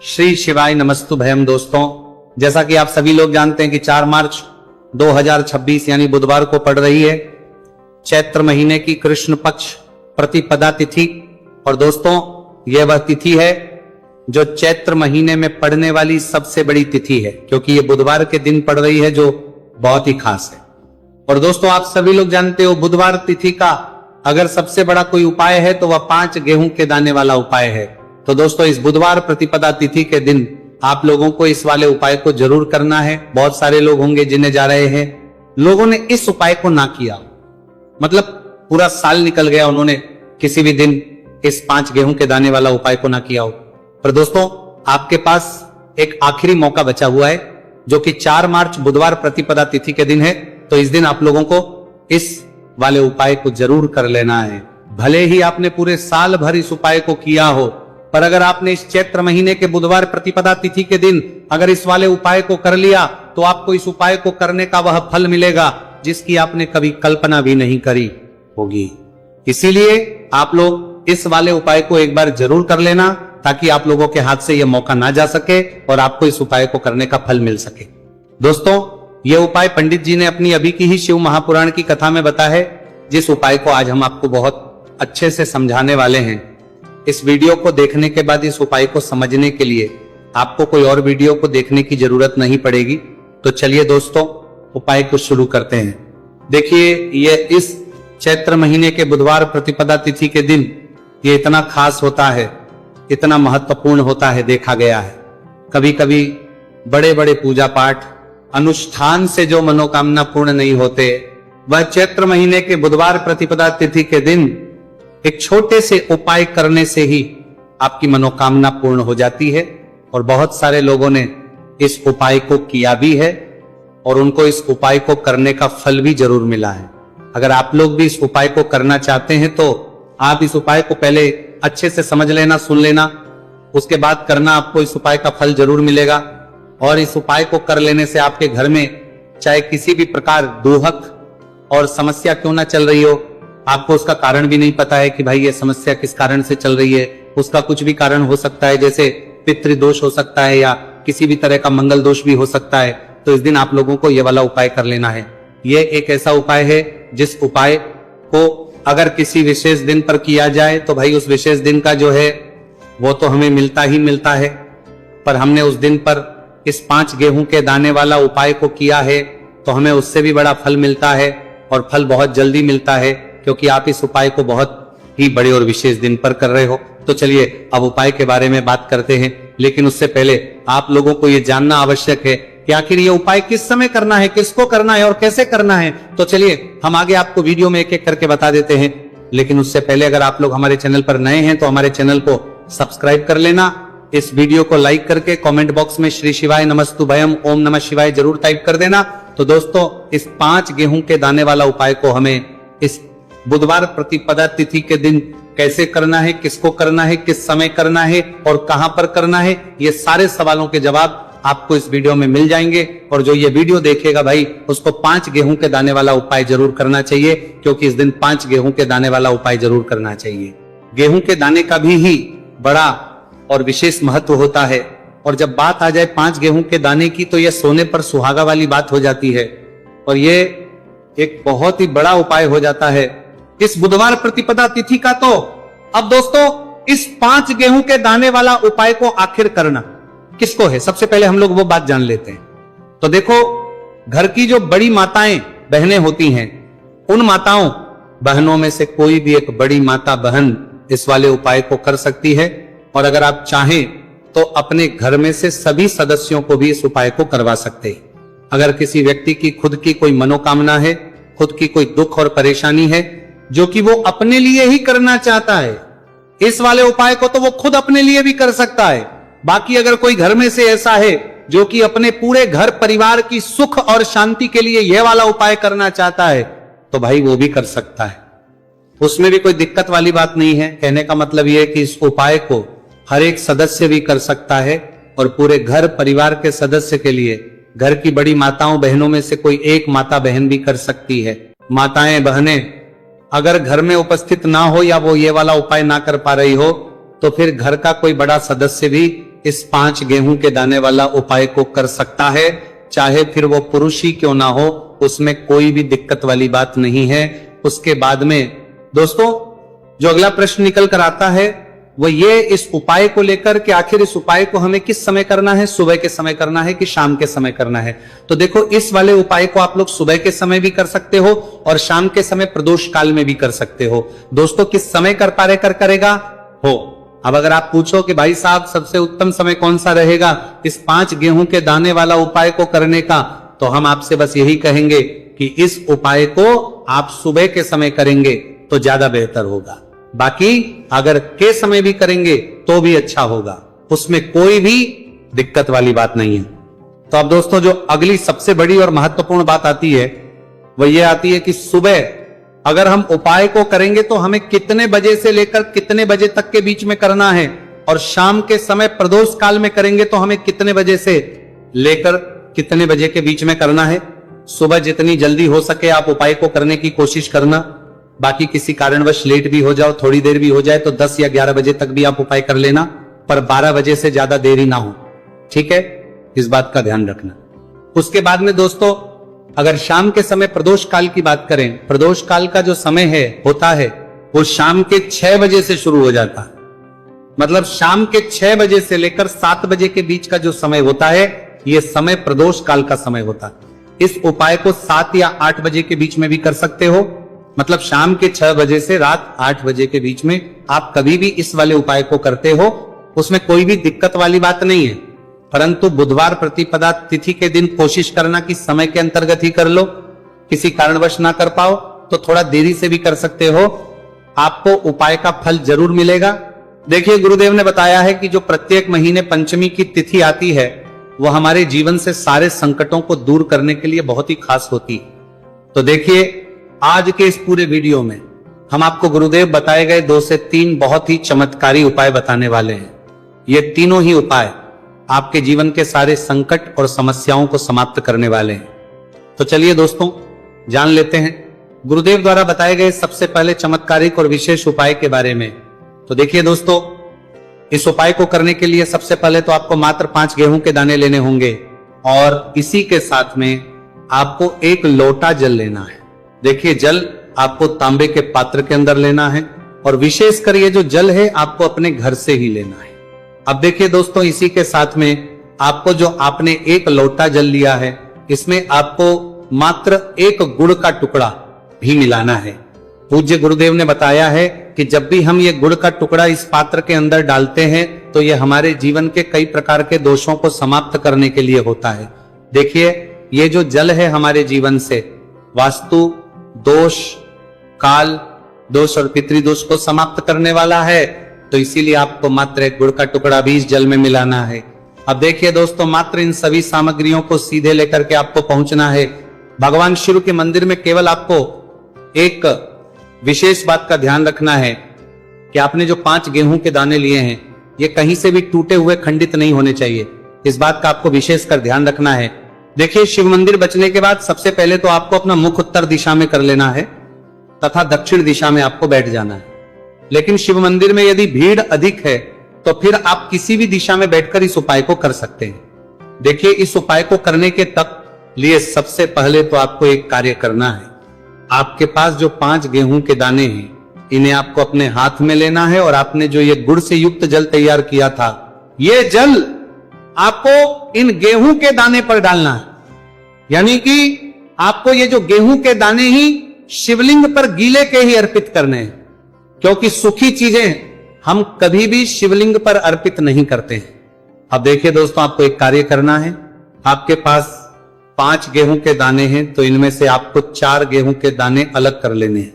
श्री शिवाय नमस्तुभयम। दोस्तों, जैसा कि आप सभी लोग जानते हैं कि 4 मार्च 2026 यानी बुधवार को पड़ रही है चैत्र महीने की कृष्ण पक्ष प्रतिपदा तिथि। और दोस्तों, यह वह तिथि है जो चैत्र महीने में पड़ने वाली सबसे बड़ी तिथि है, क्योंकि यह बुधवार के दिन पड़ रही है, जो बहुत ही खास है। और दोस्तों, आप सभी लोग जानते हो बुधवार तिथि का अगर सबसे बड़ा कोई उपाय है तो वह 5 गेहूं के दाने वाला उपाय है। तो दोस्तों, इस बुधवार प्रतिपदा तिथि के दिन आप लोगों को इस वाले उपाय को जरूर करना है। बहुत सारे लोग होंगे जिन्हें जा रहे हैं, लोगों ने इस उपाय को ना किया, मतलब पूरा साल निकल गया, उन्होंने किसी भी दिन इस 5 गेहूं के दाने वाला उपाय को ना किया हो। पर दोस्तों, आपके पास एक आखिरी मौका बचा हुआ है, जो कि 4 मार्च बुधवार प्रतिपदा तिथि के दिन है। तो इस दिन आप लोगों को इस वाले उपाय को जरूर कर लेना है। भले ही आपने पूरे साल भर इस उपाय को किया हो, पर अगर आपने इस चैत्र महीने के बुधवार प्रतिपदा तिथि के दिन अगर इस वाले उपाय को कर लिया तो आपको इस उपाय को करने का वह फल मिलेगा जिसकी आपने कभी कल्पना भी नहीं करी होगी। इसीलिए आप लोग इस वाले उपाय को एक बार जरूर कर लेना, ताकि आप लोगों के हाथ से यह मौका ना जा सके और आपको इस उपाय को करने का फल मिल सके। दोस्तों, यह उपाय पंडित जी ने अपनी अभी की ही शिव महापुराण की कथा में बताया है, जिस उपाय को आज हम आपको बहुत अच्छे से समझाने वाले हैं। इस वीडियो को देखने के बाद इस उपाय को समझने के लिए आपको कोई और वीडियो को देखने की जरूरत नहीं पड़ेगी। तो चलिए दोस्तों, उपाय को शुरू करते हैं। देखिए, ये इस चैत्र महीने के बुधवार प्रतिपदा तिथि के दिन ये इतना खास होता है, इतना महत्वपूर्ण होता है, देखा गया है। कभी कभी बड़े बड़े पूजा पाठ अनुष्ठान से जो मनोकामना पूर्ण नहीं होते, वह चैत्र महीने के बुधवार प्रतिपदा तिथि के दिन एक छोटे से उपाय करने से ही आपकी मनोकामना पूर्ण हो जाती है। और बहुत सारे लोगों ने इस उपाय को किया भी है और उनको इस उपाय को करने का फल भी जरूर मिला है। अगर आप लोग भी इस उपाय को करना चाहते हैं तो आप इस उपाय को पहले अच्छे से समझ लेना, सुन लेना, उसके बाद करना, आपको इस उपाय का फल जरूर मिलेगा। और इस उपाय को कर लेने से आपके घर में चाहे किसी भी प्रकार दुहक और समस्या क्यों ना चल रही हो, आपको उसका कारण भी नहीं पता है कि भाई ये समस्या किस कारण से चल रही है, उसका कुछ भी कारण हो सकता है, जैसे पितृदोष हो सकता है या किसी भी तरह का मंगल दोष भी हो सकता है। तो इस दिन आप लोगों को ये वाला उपाय कर लेना है। ये एक ऐसा उपाय है जिस उपाय को अगर किसी विशेष दिन पर किया जाए तो भाई उस विशेष दिन का जो है वो तो हमें मिलता ही मिलता है, पर हमने उस दिन पर इस 5 गेहूं के दाने वाला उपाय को किया है तो हमें उससे भी बड़ा फल मिलता है, और फल बहुत जल्दी मिलता है, क्योंकि आप इस उपाय को बहुत ही बड़े और विशेष दिन पर कर रहे हो। तो चलिए अब उपाय के बारे में बात करते हैं, लेकिन उससे पहले आप लोगों को यह जानना आवश्यक है कि आखिर ये उपाय किस समय करना है, किसको करना है और कैसे करना है। तो चलिए हम आगे आपको वीडियो में एक एक करके बता देते हैं। लेकिन उससे पहले अगर आप लोग हमारे चैनल पर नए हैं तो हमारे चैनल को सब्सक्राइब कर लेना, इस वीडियो को लाइक करके कमेंट बॉक्स में श्री शिवाय नमस्तुभयम ओम नमः शिवाय जरूर टाइप कर देना। तो दोस्तों, इस 5 गेहूं के दाने वाला उपाय को हमें इस बुधवार प्रतिपदा तिथि के दिन कैसे करना है, किसको करना है, किस समय करना है और कहां पर करना है, ये सारे सवालों के जवाब आपको इस वीडियो में मिल जाएंगे। और जो ये वीडियो देखेगा भाई, उसको 5 गेहूं के दाने वाला उपाय जरूर करना चाहिए, क्योंकि इस दिन 5 गेहूं के दाने वाला उपाय जरूर करना चाहिए। गेहूं के दाने का भी ही बड़ा और विशेष महत्व होता है। और जब बात आ जाए 5 गेहूं के दाने की, तो यह सोने पर सुहागा वाली बात हो जाती है, और ये एक बहुत ही बड़ा उपाय हो जाता है इस बुधवार प्रतिपदा तिथि का। तो अब दोस्तों, इस 5 गेहूं के दाने वाला उपाय को आखिर करना किसको है, सबसे पहले हम लोग वो बात जान लेते हैं। तो देखो, घर की जो बड़ी माताएं बहनें होती हैं, उन माताओं बहनों में से कोई भी एक बड़ी माता बहन इस वाले उपाय को कर सकती है। और अगर आप चाहें तो अपने घर में से सभी सदस्यों को भी इस उपाय को करवा सकते हैं। अगर किसी व्यक्ति की खुद की कोई मनोकामना है, खुद की कोई दुख और परेशानी है जो कि वो अपने लिए ही करना चाहता है, इस वाले उपाय को तो वो खुद अपने लिए भी कर सकता है। बाकी अगर कोई घर में से ऐसा है जो कि अपने पूरे घर परिवार की सुख और शांति के लिए यह वाला उपाय करना चाहता है, तो भाई वो भी कर सकता है, उसमें भी कोई दिक्कत वाली बात नहीं है। कहने का मतलब यह है कि इस उपाय को हर एक सदस्य भी कर सकता है, और पूरे घर परिवार के सदस्य के लिए घर की बड़ी माताओं बहनों में से कोई एक माता बहन भी कर सकती है। माताएं बहनें अगर घर में उपस्थित ना हो या वो ये वाला उपाय ना कर पा रही हो, तो फिर घर का कोई बड़ा सदस्य भी इस 5 गेहूं के दाने वाला उपाय को कर सकता है, चाहे फिर वो पुरुष ही क्यों ना हो, उसमें कोई भी दिक्कत वाली बात नहीं है। उसके बाद में दोस्तों जो अगला प्रश्न निकल कर आता है वो ये इस उपाय को लेकर कि आखिर इस उपाय को हमें किस समय करना है, सुबह के समय करना है कि शाम के समय करना है। तो देखो इस वाले उपाय को आप लोग सुबह के समय भी कर सकते हो और शाम के समय प्रदोष काल में भी कर सकते हो। दोस्तों किस समय कर पा करेगा हो। अब अगर आप पूछो कि भाई साहब सबसे उत्तम समय कौन सा रहेगा इस 5 गेहूं के दाने वाला उपाय को करने का, तो हम आपसे बस यही कहेंगे कि इस उपाय को आप सुबह के समय करेंगे तो ज्यादा बेहतर होगा। बाकी अगर के समय भी करेंगे तो भी अच्छा होगा, उसमें कोई भी दिक्कत वाली बात नहीं है। तो अब दोस्तों जो अगली सबसे बड़ी और महत्वपूर्ण बात आती है वह यह आती है कि सुबह अगर हम उपाय को करेंगे तो हमें कितने बजे से लेकर कितने बजे तक के बीच में करना है, और शाम के समय प्रदोष काल में करेंगे तो हमें कितने बजे से लेकर कितने बजे के बीच में करना है। सुबह जितनी जल्दी हो सके आप उपाय को करने की कोशिश करना। बाकी किसी कारणवश लेट भी हो जाओ, थोड़ी देर भी हो जाए तो 10 या 11 बजे तक भी आप उपाय कर लेना, पर 12 बजे से ज्यादा देरी ना हो, ठीक है, इस बात का ध्यान रखना। उसके बाद में दोस्तों अगर शाम के समय प्रदोष काल की बात करें, प्रदोष काल का जो समय है होता है वो शाम के 6 बजे से शुरू हो जाता है। मतलब शाम के 6 बजे से लेकर 7 बजे के बीच का जो समय होता है यह समय प्रदोष काल का समय होता है। इस उपाय को 7 या 8 बजे के बीच में भी कर सकते हो। मतलब शाम के 6 बजे से रात 8 बजे के बीच में आप कभी भी इस वाले उपाय को करते हो, उसमें कोई भी दिक्कत वाली बात नहीं है। परंतु बुधवार प्रतिपदा तिथि के दिन कोशिश करना कि समय के अंतर्गत ही कर लो। किसी कारणवश ना कर पाओ तो थोड़ा देरी से भी कर सकते हो, आपको उपाय का फल जरूर मिलेगा। देखिए गुरुदेव ने बताया है कि जो प्रत्येक महीने पंचमी की तिथि आती है वो हमारे जीवन से सारे संकटों को दूर करने के लिए बहुत ही खास होती है। तो देखिए आज के इस पूरे वीडियो में हम आपको गुरुदेव बताए गए 2 से 3 बहुत ही चमत्कारी उपाय बताने वाले हैं। ये तीनों ही उपाय आपके जीवन के सारे संकट और समस्याओं को समाप्त करने वाले हैं। तो चलिए दोस्तों जान लेते हैं गुरुदेव द्वारा बताए गए सबसे पहले चमत्कारिक और विशेष उपाय के बारे में। तो देखिए दोस्तों इस उपाय को करने के लिए सबसे पहले तो आपको मात्र 5 गेहूं के दाने लेने होंगे और इसी के साथ में आपको 1 लोटा जल लेना है। देखिए जल आपको तांबे के पात्र के अंदर लेना है और विशेषकर ये जो जल है आपको अपने घर से ही लेना है। अब देखिए दोस्तों इसी के साथ में आपको जो आपने 1 लोटा जल लिया है इसमें आपको मात्र 1 गुड़ का टुकड़ा भी मिलाना है। पूज्य गुरुदेव ने बताया है कि जब भी हम ये गुड़ का टुकड़ा इस पात्र के अंदर डालते हैं तो ये हमारे जीवन के कई प्रकार के दोषों को समाप्त करने के लिए होता है। देखिए ये जो जल है हमारे जीवन से वास्तु दोष, काल दोष और पितृदोष को समाप्त करने वाला है, तो इसीलिए आपको मात्र 1 गुड़ का टुकड़ा भी इस जल में मिलाना है। अब देखिए दोस्तों मात्र इन सभी सामग्रियों को सीधे लेकर के आपको पहुंचना है भगवान शिव के मंदिर में। केवल आपको एक विशेष बात का ध्यान रखना है कि आपने जो 5 गेहूं के दाने लिए हैं ये कहीं से भी टूटे हुए खंडित नहीं होने चाहिए, इस बात का आपको विशेष कर ध्यान रखना है। देखिए शिव मंदिर बचने के बाद सबसे पहले तो आपको अपना मुख उत्तर दिशा में कर लेना है तथा दक्षिण दिशा में आपको बैठ जाना है। लेकिन शिव मंदिर में यदि भीड़ अधिक है तो फिर आप किसी भी दिशा में बैठकर इस उपाय को कर सकते हैं। देखिए इस उपाय को करने के तक लिए सबसे पहले तो आपको एक कार्य करना है। आपके पास जो 5 गेहूं के दाने हैं इन्हें आपको अपने हाथ में लेना है और आपने जो ये गुड़ से युक्त जल तैयार किया था ये जल आपको इन गेहूं के दाने पर डालना है। यानी कि आपको ये जो गेहूं के दाने ही शिवलिंग पर गीले के ही अर्पित करने हैं, क्योंकि सूखी चीजें हम कभी भी शिवलिंग पर अर्पित नहीं करते हैं। अब देखिए दोस्तों आपको एक कार्य करना है। आपके पास 5 गेहूं के दाने हैं तो इनमें से आपको 4 गेहूं के दाने अलग कर लेने हैं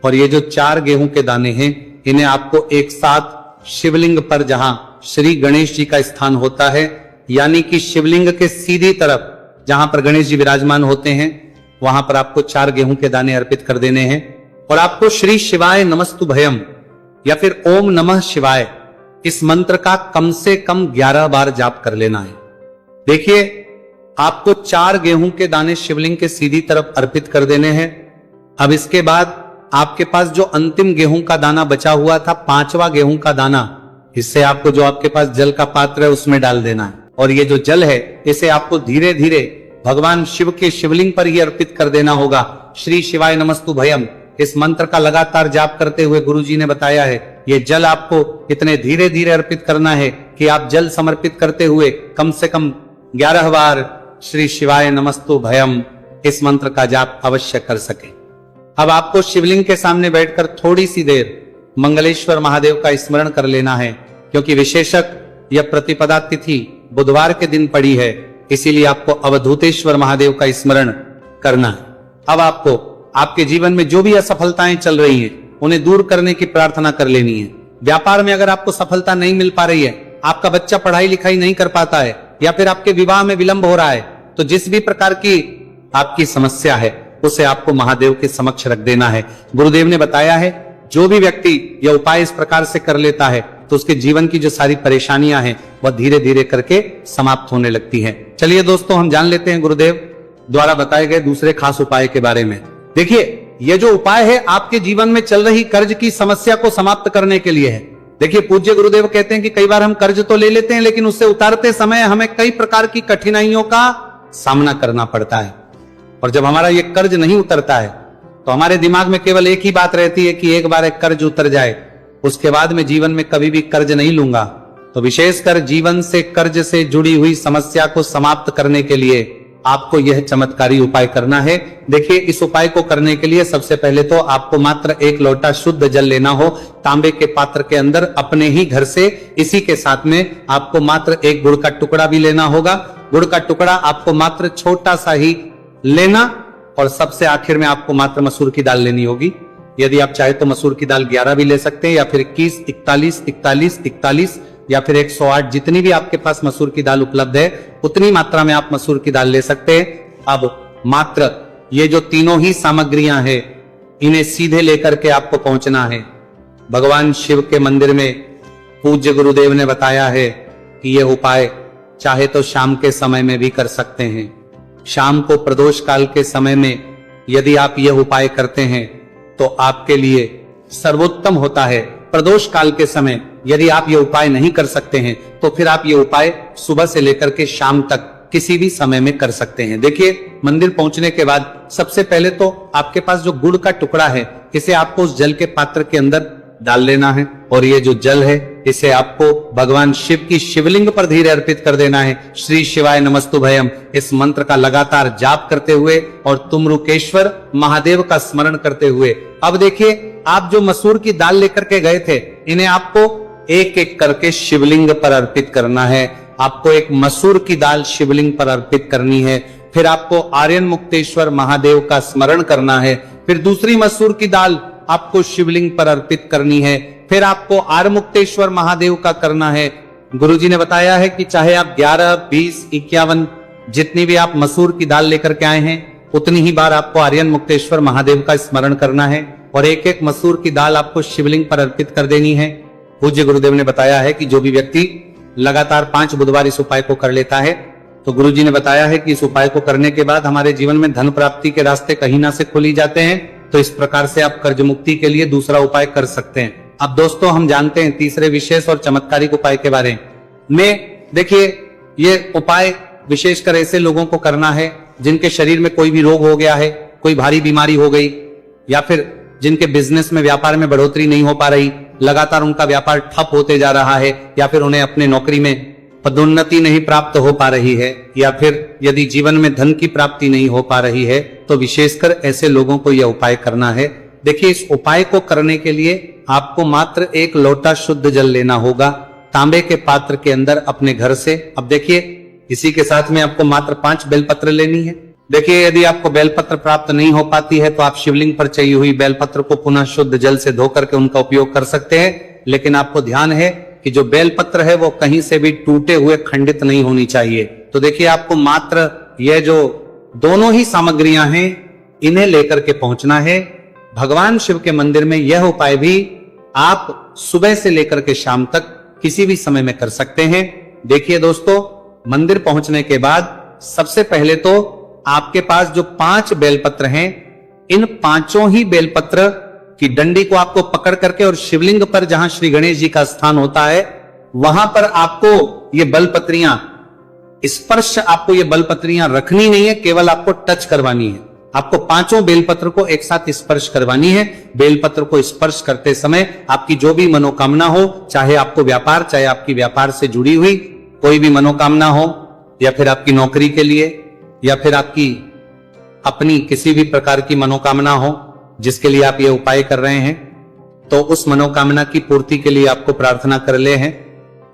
और ये जो 4 गेहूं के दाने हैं इन्हें आपको एक साथ शिवलिंग पर जहां श्री गणेश जी का स्थान होता है, यानी कि शिवलिंग के सीधी तरफ जहां पर गणेश जी विराजमान होते हैं वहां पर आपको 4 गेहूं के दाने अर्पित कर देने हैं और आपको श्री शिवाय नमस्तुभयम या फिर ओम नमः शिवाय इस मंत्र का कम से कम 11 बार जाप कर लेना है। देखिए आपको 4 गेहूं के दाने शिवलिंग के सीधी तरफ अर्पित कर देने हैं। अब इसके बाद आपके पास जो अंतिम गेहूं का दाना बचा हुआ था 5वां गेहूं का दाना, इससे आपको जो आपके पास जल का पात्र है उसमें डाल देना है, और ये जो जल है इसे आपको धीरे धीरे भगवान शिव के शिवलिंग पर ही अर्पित कर देना होगा। श्री शिवाय नमस्तु भयम इस मंत्र का लगातार जाप करते हुए गुरुजी ने बताया है, ये जल आपको इतने धीरे धीरे अर्पित करना है कि आप जल समर्पित करते हुए कम से कम 11 बार श्री शिवाय नमस्तु भयम इस मंत्र का जाप अवश्य कर सके। अब आपको शिवलिंग के सामने बैठकर थोड़ी सी देर मंगलेश्वर महादेव का स्मरण कर लेना है, क्योंकि विशेषक यह प्रतिपदा तिथि बुधवार के दिन पड़ी है, इसीलिए आपको अवधूतेश्वर महादेव का स्मरण करना है। अब आपको आपके जीवन में जो भी असफलताएं चल रही हैं उन्हें दूर करने की प्रार्थना कर लेनी है। व्यापार में अगर आपको सफलता नहीं मिल पा रही है, आपका बच्चा पढ़ाई लिखाई नहीं कर पाता है, या फिर आपके विवाह में विलंब हो रहा है, तो जिस भी प्रकार की आपकी समस्या है उसे आपको महादेव के समक्ष रख देना है। गुरुदेव ने बताया है जो भी व्यक्ति यह उपाय इस प्रकार से कर लेता है तो उसके जीवन की जो सारी परेशानियां हैं वह धीरे धीरे करके समाप्त होने लगती हैं। चलिए दोस्तों, हम जान लेते हैं गुरुदेव द्वारा बताए गए दूसरे खास उपाय के बारे में। देखिए, यह जो उपाय है आपके जीवन में चल रही कर्ज की समस्या को समाप्त करने के लिए है। देखिए, पूज्य गुरुदेव कहते हैं कि कई बार हम कर्ज तो ले लेते हैं, लेकिन उससे उतारते समय हमें कई प्रकार की कठिनाइयों का सामना करना पड़ता है, और जब हमारा ये कर्ज नहीं उतरता है तो हमारे दिमाग में केवल एक ही बात रहती है कि एक बार एक कर्ज उतर जाए उसके बाद में जीवन में कभी भी कर्ज नहीं लूंगा। तो विशेषकर जीवन से कर्ज से जुड़ी हुई समस्या को समाप्त करने के लिए आपको यह चमत्कारी उपाय करना है। देखिए, इस उपाय को करने के लिए सबसे पहले तो आपको मात्र 1 लोटा शुद्ध जल लेना हो, तांबे के पात्र के अंदर अपने ही घर से। इसी के साथ में आपको मात्र 1 गुड़ का टुकड़ा भी लेना होगा। गुड़ का टुकड़ा आपको मात्र छोटा सा ही लेना, और सबसे आखिर में आपको मात्र मसूर की दाल लेनी होगी। यदि आप चाहे तो मसूर की दाल 11 भी ले सकते हैं, या फिर 21, 41, 41, 41 या फिर 108, जितनी भी आपके पास मसूर की दाल उपलब्ध है उतनी मात्रा में आप मसूर की दाल ले सकते हैं। अब मात्र ये जो तीनों ही सामग्रियां हैं इन्हें सीधे लेकर के आपको पहुंचना है भगवान शिव के मंदिर में। पूज्य गुरुदेव ने बताया है कि यह उपाय चाहे तो शाम के समय में भी कर सकते हैं। शाम को प्रदोष काल के समय में यदि आप यह उपाय करते हैं तो आपके लिए सर्वोत्तम होता है। प्रदोष काल के समय यदि आप ये उपाय नहीं कर सकते हैं तो फिर आप ये उपाय सुबह से लेकर के शाम तक किसी भी समय में कर सकते हैं। देखिए, मंदिर पहुंचने के बाद सबसे पहले तो आपके पास जो गुड़ का टुकड़ा है इसे आपको उस जल के पात्र के अंदर डाल लेना है, और ये जो जल है इसे आपको भगवान शिव की शिवलिंग पर धीरे अर्पित कर देना है। श्री शिवाय नमस्तु भयम इस मंत्र का लगातार जाप करते हुए और तुमरुकेश्वर महादेव का स्मरण करते हुए। अब देखिए, आप जो मसूर की दाल लेकर के गए थे इन्हें आपको एक एक करके शिवलिंग पर अर्पित करना है। आपको एक मसूर की दाल शिवलिंग पर अर्पित करनी है, फिर आपको आर्यन मुक्तेश्वर महादेव का स्मरण करना है, फिर दूसरी मसूर की दाल आपको शिवलिंग पर अर्पित करनी है, फिर आपको आर मुक्तेश्वर महादेव का करना है। गुरुजी ने बताया है कि चाहे आप 11, 20, 51 जितनी भी आप मसूर की दाल लेकर के आए हैं उतनी ही बार आपको आर्यन मुक्तेश्वर महादेव का स्मरण करना है, और एक एक मसूर की दाल आपको शिवलिंग पर अर्पित कर देनी है। पूज्य गुरुदेव ने बताया है कि जो भी व्यक्ति लगातार 5 बुधवार इस उपाय को कर लेता है तो गुरुजी ने बताया है कि इस उपाय को करने के बाद हमारे जीवन में धन प्राप्ति के रास्ते कहीं ना से खुल जाते हैं। तो इस प्रकार से आप कर्ज मुक्ति के लिए दूसरा उपाय कर सकते हैं। अब दोस्तों, हम जानते हैं तीसरे विशेष और चमत्कारिक उपाय के बारे में। देखिए, ये उपाय विशेषकर ऐसे लोगों को करना है जिनके शरीर में कोई भी रोग हो गया है, कोई भारी बीमारी हो गई, या फिर जिनके बिजनेस में व्यापार में बढ़ोतरी नहीं हो पा रही, लगातार उनका व्यापार ठप होते जा रहा है, या फिर उन्हें अपने नौकरी में पदोन्नति नहीं प्राप्त हो पा रही है, या फिर यदि जीवन में धन की प्राप्ति नहीं हो पा रही है, तो विशेषकर ऐसे लोगों को यह उपाय करना है। देखिए, इस उपाय को करने के लिए आपको मात्र 1 लोटा शुद्ध जल लेना होगा, तांबे के पात्र के अंदर अपने घर से। अब देखिए, इसी के साथ में आपको मात्र 5 बेलपत्र लेनी है। देखिए, यदि आपको बेलपत्र प्राप्त नहीं हो पाती है तो आप शिवलिंग पर चाहिए हुई बेलपत्र को पुनः शुद्ध जल से धो करके उनका उपयोग कर सकते हैं, लेकिन आपको ध्यान है कि जो बेलपत्र है वो कहीं से भी टूटे हुए खंडित नहीं होनी चाहिए। तो देखिए, आपको मात्र ये जो दोनों ही सामग्रियां हैं इन्हें लेकर के पहुंचना है भगवान शिव के मंदिर में। यह उपाय भी आप सुबह से लेकर के शाम तक किसी भी समय में कर सकते हैं। देखिए दोस्तों, मंदिर पहुंचने के बाद सबसे पहले तो आपके पास जो 5 बेलपत्र हैं, इन 5 ही बेलपत्र की डंडी को आपको पकड़ करके और शिवलिंग पर जहां श्री गणेश जी का स्थान होता है वहां पर आपको ये बलपत्रियां स्पर्श, आपको ये बलपत्रियां रखनी नहीं है, केवल आपको टच करवानी है। आपको पांचों बेलपत्र को एक साथ स्पर्श करवानी है। बेलपत्र को स्पर्श करते समय आपकी जो भी मनोकामना हो, चाहे आपको व्यापार, चाहे आपकी व्यापार से जुड़ी हुई कोई भी मनोकामना हो, या फिर आपकी नौकरी के लिए, या फिर आपकी अपनी किसी भी प्रकार की मनोकामना हो जिसके लिए आप ये उपाय कर रहे हैं, तो उस मनोकामना की पूर्ति के लिए आपको प्रार्थना कर ले हैं।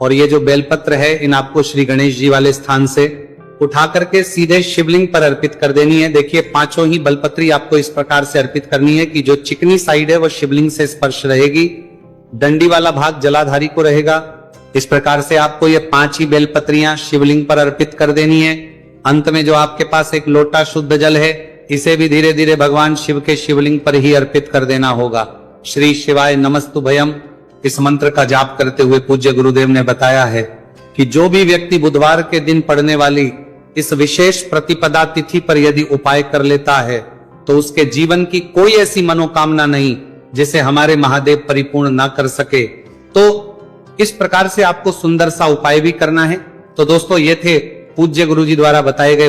और ये जो बेलपत्र है, इन आपको श्री गणेश जी वाले स्थान से उठा करके सीधे शिवलिंग पर अर्पित कर देनी है। देखिए, पांचों ही बलपत्री आपको इस प्रकार से अर्पित करनी है कि जो चिकनी साइड है वो शिवलिंग से स्पर्श रहेगी, डंडी वाला भाग जलाधारी को रहेगा। इस प्रकार से आपको ये 5 ही बेलपत्रियां शिवलिंग पर अर्पित कर देनी है। अंत में जो आपके पास एक लोटा शुद्ध जल है, इसे भी धीरे धीरे भगवान शिव के शिवलिंग पर ही अर्पित कर देना होगा। श्री शिवाय नमस्तुभयम् इस मंत्र का जाप करते हुए पूज्य गुरुदेव ने बताया है कि जो भी व्यक्ति बुधवार के दिन पड़ने वाली इस विशेष प्रतिपदा तिथि पर यदि उपाय कर लेता है, तो उसके जीवन की कोई ऐसी मनोकामना नहीं जिसे हमारे महादेव परिपूर्ण ना कर सके। तो इस प्रकार से आपको सुंदर सा उपाय भी करना है। तो दोस्तों, ये थे पूज्य गुरु जी द्वारा बताए गए